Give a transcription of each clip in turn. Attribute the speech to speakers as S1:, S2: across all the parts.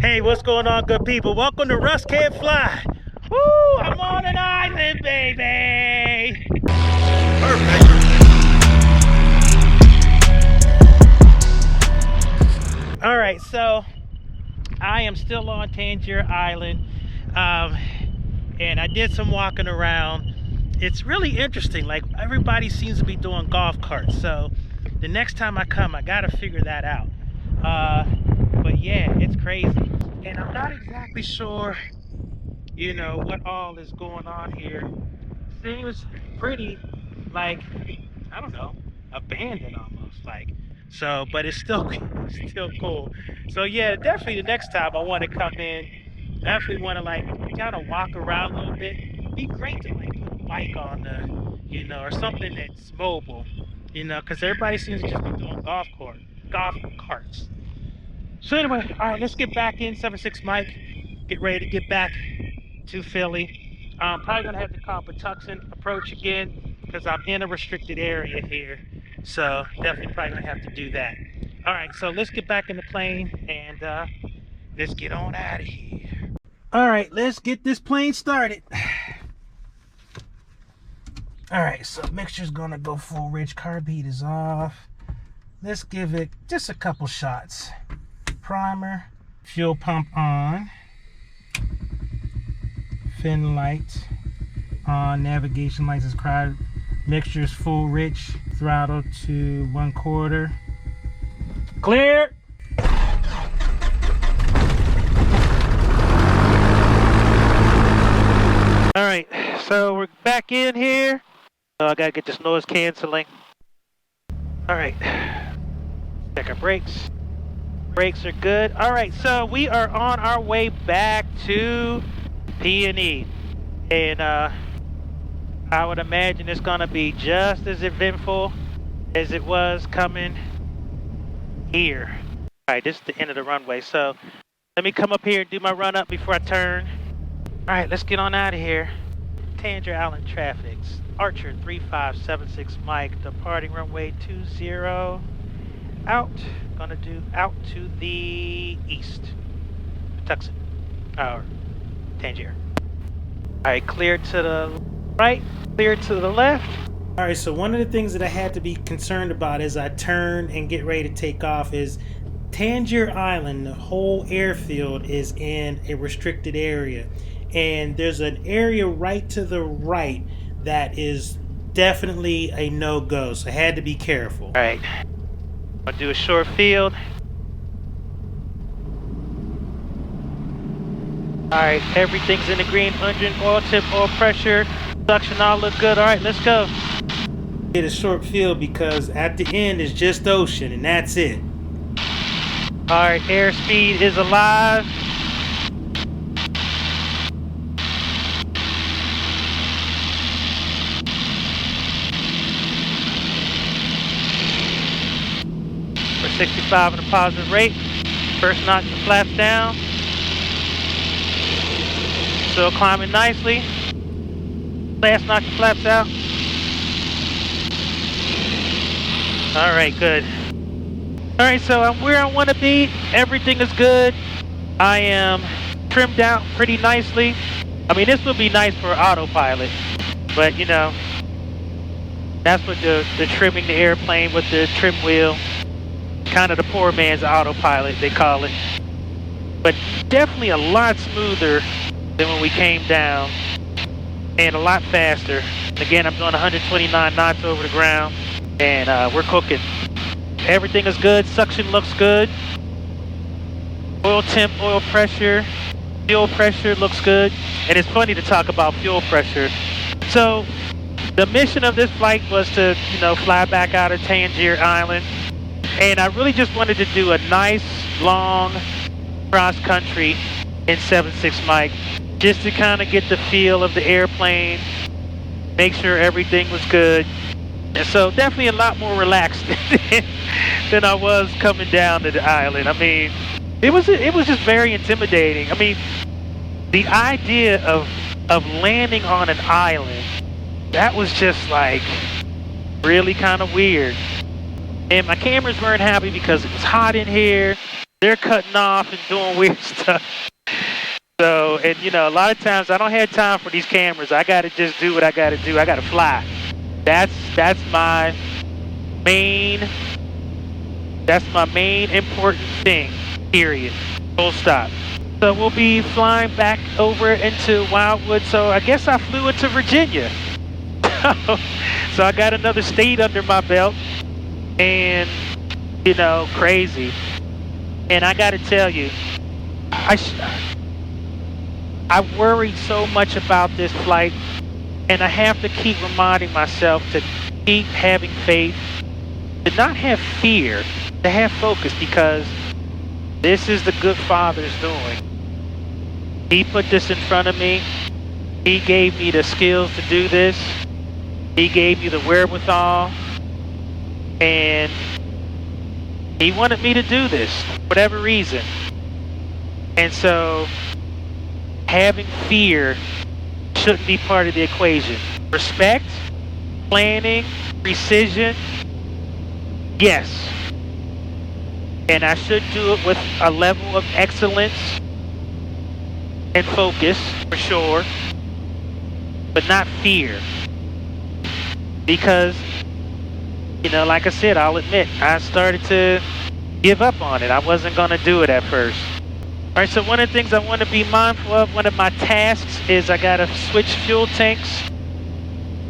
S1: Hey, what's going on, good people? Welcome to Russ Can't Fly. Woo! I'm on an island, baby. Perfect. All right, so I am still on Tangier Island, and I did some walking around. It's really interesting. Like, everybody seems to be doing golf carts. So the next time I come, I gotta figure that out. But yeah, it's crazy, and I'm not exactly sure, what all is going on here. Seems pretty, like, I don't know, abandoned almost, like. So, but it's still still cool. So yeah, definitely the next time I want to come in, definitely want to like kind of walk around a little bit. Be great to like put a bike on the, or something that's mobile, because everybody seems to just be doing golf carts. So anyway, all right, let's get back in 76 Mike. Get ready to get back to Philly. I'm probably gonna have to call Patuxent approach again because I'm in a restricted area here. So definitely probably gonna have to do that. All right, so let's get back in the plane and let's get on out of here. All right, let's get this plane started. All right, so mixture's gonna go full rich. Carb heat is off. Let's give it just a couple shots. Primer, fuel pump on, fin light on, navigation lights is crowded, mixture's full rich, throttle to 1/4. Clear. All right, so we're back in here. I gotta get this noise canceling. All right, check our brakes. Brakes are good. All right, so we are on our way back to P&E, and I would imagine it's gonna be just as eventful as it was coming here. All right, this is the end of the runway, so let me come up here and do my run up before I turn. All right, let's get on out of here. Tangier Island traffic. Archer 3576 Mike, departing runway 20. Out. Gonna do out to the east. Patuxent. Or Tangier. Alright, clear to the right, clear to the left. Alright, so one of the things that I had to be concerned about as I turn and get ready to take off is Tangier Island, the whole airfield is in a restricted area. And there's an area right to the right that is definitely a no-go, so I had to be careful. Alright. I'll do a short field. Alright, everything's in the green. Engine, oil tip, oil pressure, suction all look good. Alright, let's go. Get a short field because at the end is just ocean and that's it. Alright, airspeed is alive. We're 65 in a positive rate. First notch the flaps down. Still climbing nicely. Last notch the flaps out. Alright, good. Alright, so I'm where I want to be. Everything is good. I am trimmed out pretty nicely. I mean, this would be nice for autopilot, but that's what the trimming the airplane with the trim wheel. Kind of the poor man's autopilot, they call it. But definitely a lot smoother than when we came down, and a lot faster. Again, I'm doing 129 knots over the ground, and we're cooking. Everything is good. Suction looks good. Oil temp, oil pressure, fuel pressure looks good. And it's funny to talk about fuel pressure. So the mission of this flight was to, fly back out of Tangier Island. And I really just wanted to do a nice, long cross-country in 76 Mike, just to kind of get the feel of the airplane, make sure everything was good. And so definitely a lot more relaxed than I was coming down to the island. I mean, it was just very intimidating. I mean, the idea of landing on an island, that was just like really kind of weird. And my cameras weren't happy because it was hot in here. they're cutting off and doing weird stuff. So, and you know, a lot of times I don't have time for these cameras. I gotta just do what I gotta do. I gotta fly. That's my main important thing, period. Full stop. So we'll be flying back over into Wildwood. So I guess I flew into Virginia. So I got another state under my belt. And, you know, crazy. And I gotta tell you, I worried so much about this flight, and I have to keep reminding myself to keep having faith, to not have fear, to have focus, because this is the good Father's doing. He put this in front of me. He gave me the skills to do this. He gave me the wherewithal, and he wanted me to do this for whatever reason. And so having fear shouldn't be part of the equation. Respect, planning, precision, yes. And I should do it with a level of excellence and focus, for sure, but not fear. Because, you know, like I said, I'll admit, I started to give up on it. I wasn't going to do it at first. All right, so one of the things I want to be mindful of, one of my tasks is I got to switch fuel tanks.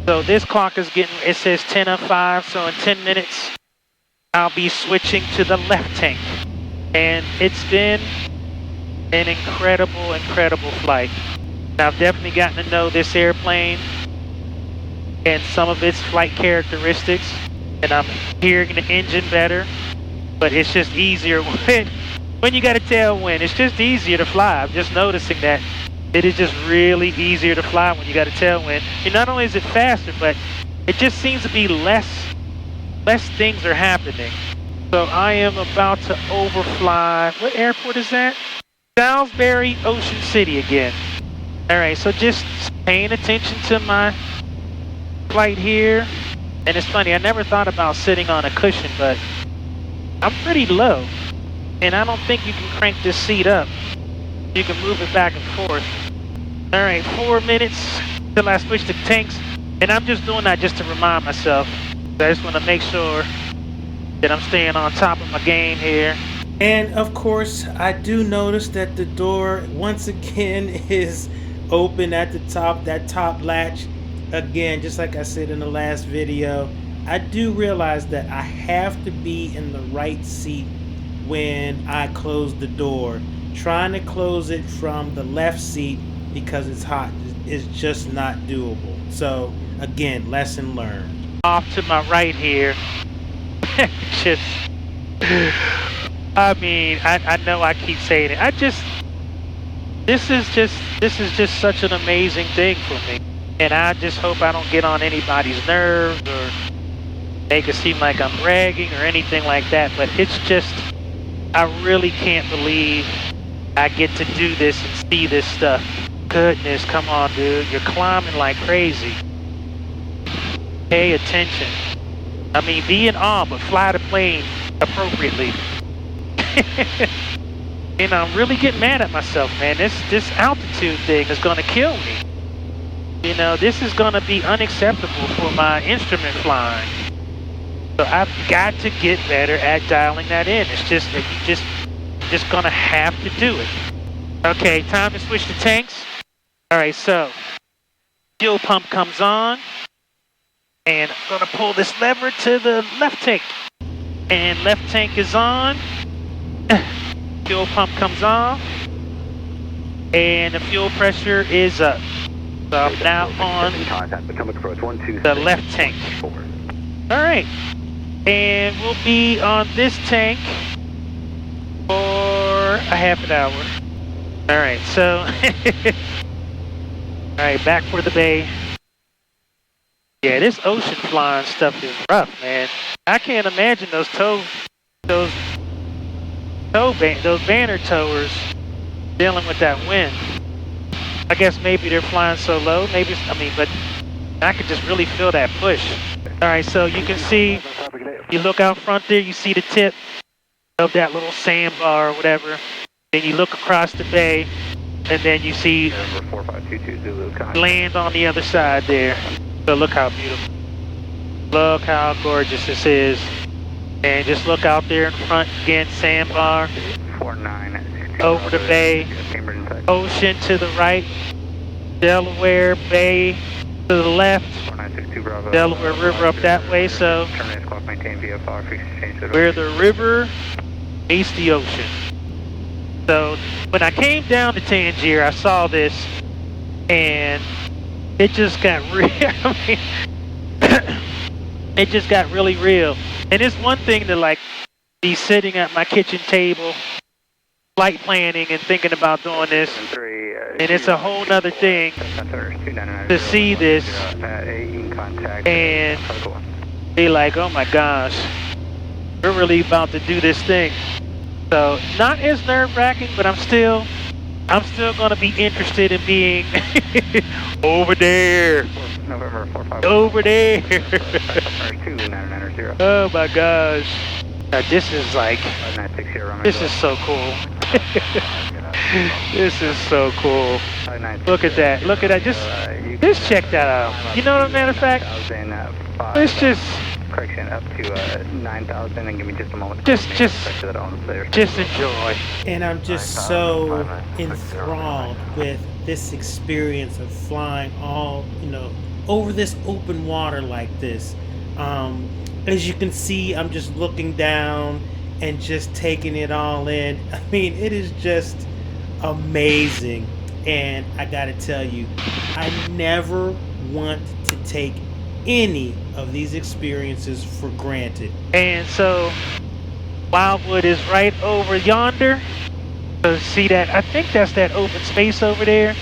S1: So this clock is getting, it says 10:05, so in 10 minutes, I'll be switching to the left tank. And it's been an incredible flight. Now, I've definitely gotten to know this airplane and some of its flight characteristics, and I'm hearing the engine better, but it's just easier when you got a tailwind. It's just easier to fly. I'm just noticing that it is just really easier to fly when you got a tailwind. And not only is it faster, but it just seems to be less things are happening. So I am about to overfly. What airport is that? Salisbury, Ocean City again. All right, so just paying attention to my flight here. And it's funny, I never thought about sitting on a cushion, but I'm pretty low. And I don't think you can crank this seat up. You can move it back and forth. All right, 4 minutes till I switch to tanks. And I'm just doing that just to remind myself. I just want to make sure that I'm staying on top of my game here. And of course, I do notice that the door once again is open at the top, that top latch. Again, just like I said in the last video, I do realize that I have to be in the right seat when I close the door. Trying to close it from the left seat because it's hot is just not doable. So again, lesson learned. Off to my right here. Just, I mean, I know I keep saying it. This is just such an amazing thing for me. And I just hope I don't get on anybody's nerves or make it seem like I'm bragging or anything like that. But it's just, I really can't believe I get to do this and see this stuff. Goodness, come on, dude. You're climbing like crazy. Pay attention. I mean, be in awe, but fly the plane appropriately. And I'm really getting mad at myself, man. This altitude thing is going to kill me. You know, this is going to be unacceptable for my instrument flying. So I've got to get better at dialing that in. It's just that you're just going to have to do it. Okay, time to switch to tanks. All right, so fuel pump comes on. And I'm going to pull this lever to the left tank. And left tank is on. Fuel pump comes on. And the fuel pressure is up. So I'm now on the left tank. All right. And we'll be on this tank for a half an hour. All right, so all right, back for the bay. Yeah, this ocean flying stuff is rough, man. I can't imagine those banner towers dealing with that wind. I guess maybe they're flying so low. Maybe, but I could just really feel that push. All right, so you can see, you look out front there, you see the tip. of that little sandbar or whatever. Then you look across the bay, and then you see land on the other side there. So look how beautiful. Look how gorgeous this is. And just look out there in front again, sandbar. Over the bay, ocean to the right, Delaware Bay to the left, Delaware River up that way. So where the river meets the ocean. So when I came down to Tangier, I saw this, and it just got real. I mean, it just got really real. And it's one thing to like be sitting at my kitchen table, flight planning and thinking about doing this, and it's a whole nother thing to see this and be like, oh my gosh, we're really about to do this thing. So not as nerve-wracking, but I'm still gonna be interested in being over there. Over there. Oh my gosh. This is like, this is so cool. This is so cool. Look at that. Look at that. Just check that out. You know what, matter of fact? It's just,
S2: correction up to 9,000 and give me just a moment.
S1: Just enjoy.
S3: And I'm just so enthralled with this experience of flying all, over this open water like this. As you can see, I'm just looking down and just taking it all in. I mean, it is just amazing. And I gotta tell you, I never want to take any of these experiences for granted.
S1: And so Wildwood is right over yonder. So see that? I think that's that open space over there.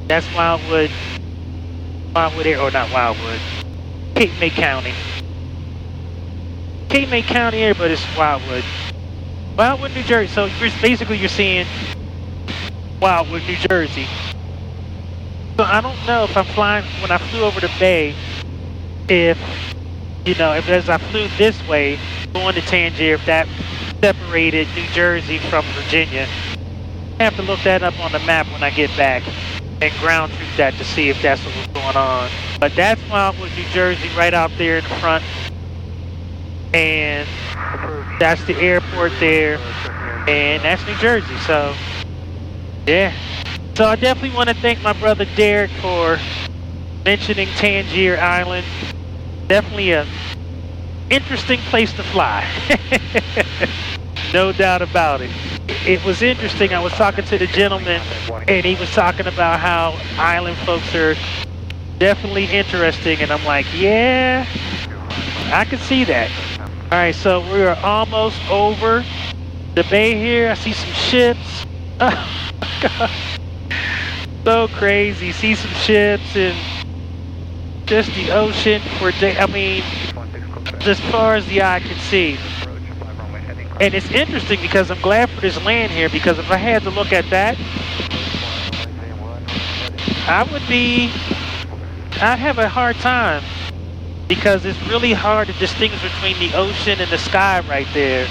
S1: That's Wildwood. Wildwood Air, or not Wildwood. Cape May County. Cape May County Air, but it's Wildwood. Wildwood, New Jersey. So you're seeing Wildwood, New Jersey. So I don't know if I'm flying, when I flew over the bay, if as I flew this way, going to Tangier, if that separated New Jersey from Virginia. I have to look that up on the map when I get back and ground truth that to see if that's what was going on. But that's Wildwood, New Jersey, right out there in the front. And that's the airport there. And that's New Jersey, so yeah. So I definitely want to thank my brother Derek for mentioning Tangier Island. Definitely a interesting place to fly. No doubt about it. It was interesting. I was talking to the gentleman, and he was talking about how island folks are definitely interesting, and I'm like, yeah, I can see that. All right, so we are almost over the bay here. I see some ships. Oh my God, so crazy. See some ships and just the ocean for I mean, as far as the eye can see. And it's interesting because I'm glad for this land here, because if I had to look at that, I'd have a hard time, because it's really hard to distinguish between the ocean and the sky right there.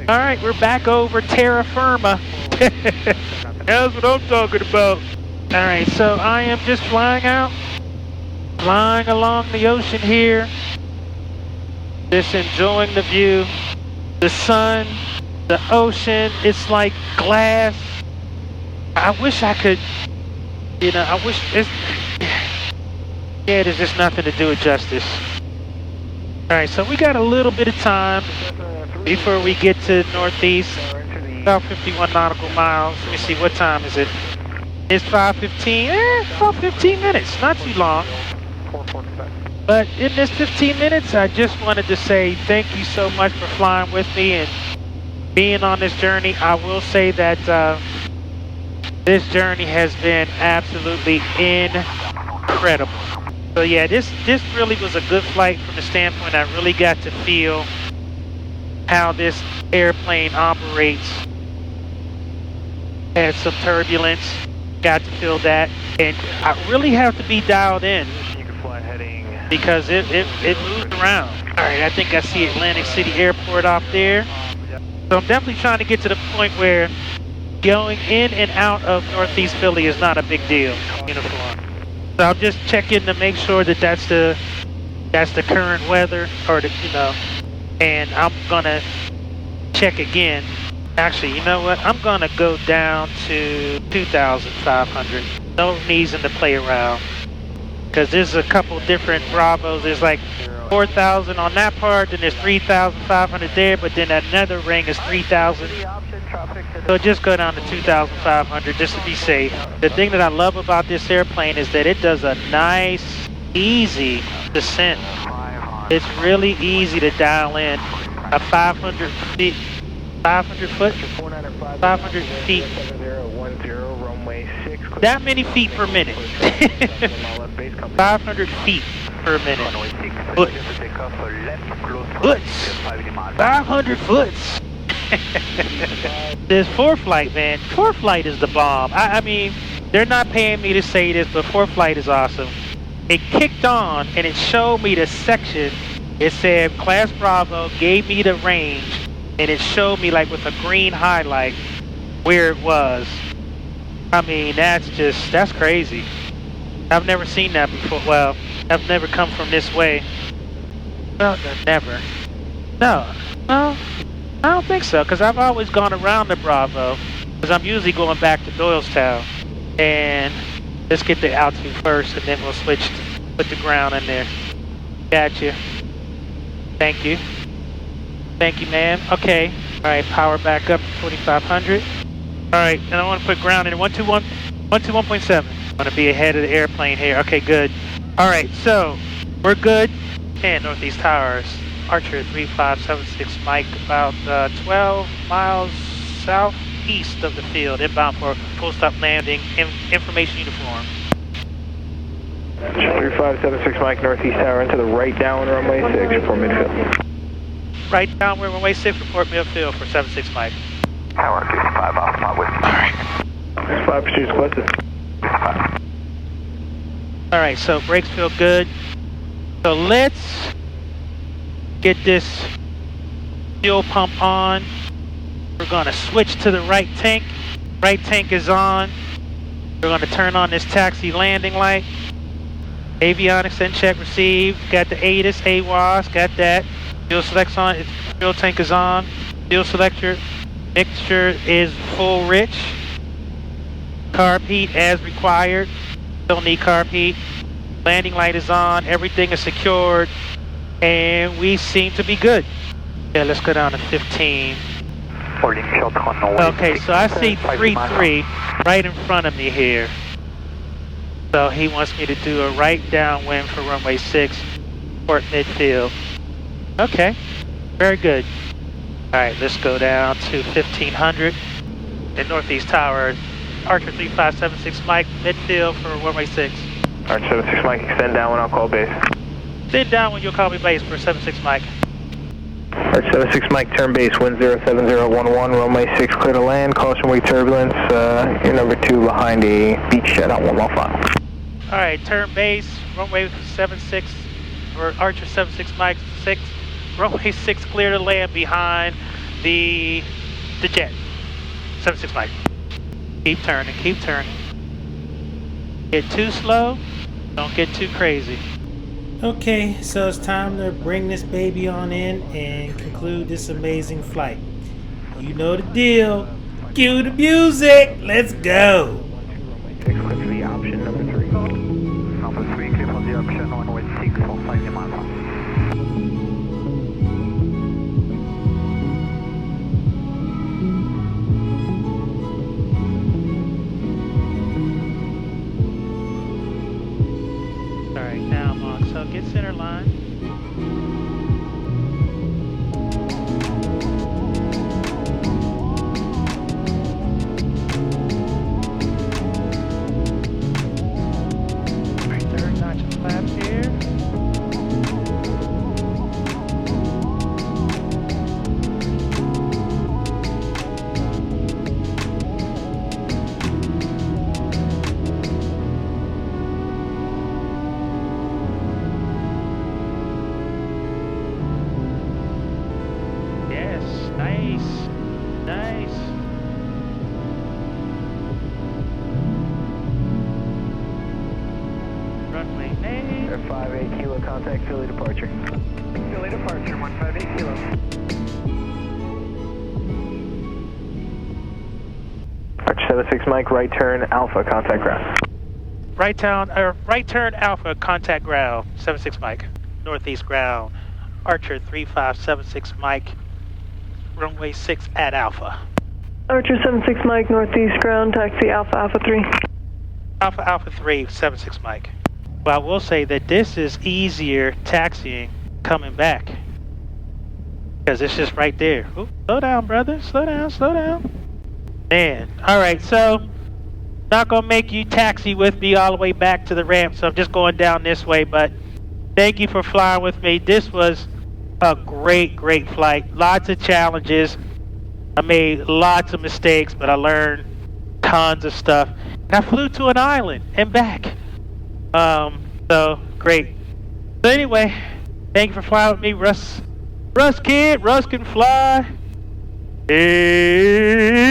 S1: All right, we're back over terra firma. That's what I'm talking about. All right, so I am just flying along the ocean here, just enjoying the view, the sun, the ocean. It's like glass. I wish I could, I wish it's, yeah, there's just nothing to do it justice. All right, so we got a little bit of time before we get to Northeast, about 51 nautical miles. Let me see, what time is it? It's 5:15, about 15 minutes, not too long. But in this 15 minutes, I just wanted to say thank you so much for flying with me and being on this journey. I will say that this journey has been absolutely incredible. So yeah, this really was a good flight from the standpoint I really got to feel how this airplane operates. Had some turbulence, got to feel that, and I really have to be dialed in because it moved around. Alright, I think I see Atlantic City Airport off there. So I'm definitely trying to get to the point where going in and out of Northeast Philly is not a big deal. Uniform. So I'll just check in to make sure that that's the current weather, or the, and I'm gonna check again. Actually, you know what? I'm gonna go down to 2,500. No reason to play around, because there's a couple different Bravos. There's like 4,000 on that part, then there's 3,500 there, but then another ring is 3,000. So just go down to 2,500 just to be safe. The thing that I love about this airplane is that it does a nice, easy descent. It's really easy to dial in a 500 feet, 500 foot, 500 feet. That many feet per minute. 500 feet per minute. Foot. Foots. 500 foots. This foreflight, man. Foreflight is the bomb. I mean, they're not paying me to say this, but foreflight is awesome. It kicked on and it showed me the section. It said Class Bravo, gave me the range, and it showed me like with a green highlight where it was. I mean, that's crazy. I've never seen that before. Well, I've never come from this way. Well, never. No, I don't think so, because I've always gone around the Bravo, because I'm usually going back to Doylestown. And let's get the altitude first, and then we'll switch, put the ground in there. Gotcha. Thank you. Thank you, ma'am. Okay. All right, power back up to 2,500. All right, and I want to put ground in 121.7. I'm going to be ahead of the airplane here. Okay, good. All right, so we're good. And Northeast Towers, Archer 3576 Mike, about 12 miles southeast of the field, inbound for full stop landing, information uniform.
S2: 3576 Mike, Northeast Tower, into the right down runway 6 for midfield.
S1: Right down where runway 6, report midfield for 76 Mike.
S2: Tower 55 off my way.
S1: Alright.
S2: 5 pursuits requested.
S1: Alright, so brakes feel good. So let's get this fuel pump on. We're gonna switch to the right tank. Right tank is on. We're gonna turn on this taxi landing light. Avionics, send check, receive. Got the ATIS, AWAS, got that. Fuel select's on, fuel tank is on. Fuel selector, mixture is full rich. Carb heat as required. Don't need carb heat. Landing light is on, everything is secured, and we seem to be good. Yeah, let's go down to 15. Okay, so I see 3-3 right in front of me here. So he wants me to do a right downwind for runway 6, port midfield. Okay, very good. All right, let's go down to 1500 at Northeast Tower. Archer 3576 Mike, midfield for runway 6.
S2: Archer 76 Mike, extend down when I'll call base.
S1: Extend down when you'll call me base for 76 Mike.
S2: Archer 76 Mike, turn base, wind 07011, runway 6, clear to land, caution wake turbulence, you're number 2 behind a beach shed on 1 mile final.
S1: All right, turn base, runway 76, or Archer 76 Mike 6, runway 6 clear to land behind the jet. 76 Mike. Keep turning, keep turning. Get too slow, don't get too crazy.
S3: Okay, so it's time to bring this baby on in and conclude this amazing flight. You know the deal. Cue the music. Let's go.
S2: Clear for the option, number 3. Number 3, clear for the option, runway 6 for 5 miles.
S1: Alright, now I'm on, so get center line. Alright, third notch of flaps here.
S2: contact Philly departure. Philly departure, 158 kilo. Arch 76 Mike, right turn Alpha, contact ground.
S1: Right turn Alpha, contact ground, 76 Mike, northeast ground, Archer 3576 Mike, runway 6 at Alpha.
S4: Archer 76 Mike, northeast ground, taxi Alpha Alpha 3.
S1: Alpha 3, 76 Mike. Well, I will say that this is easier taxiing coming back, because it's just right there. Ooh, slow down, brother, slow down. Man, alright, so not gonna make you taxi with me all the way back to the ramp, so I'm just going down this way, but thank you for flying with me. This was a great flight. Lots of challenges. I made lots of mistakes, but I learned tons of stuff. And I flew to an island and back. So great. So anyway, thank you for flying with me, Russ. Russ kid, Russ can fly. Hey.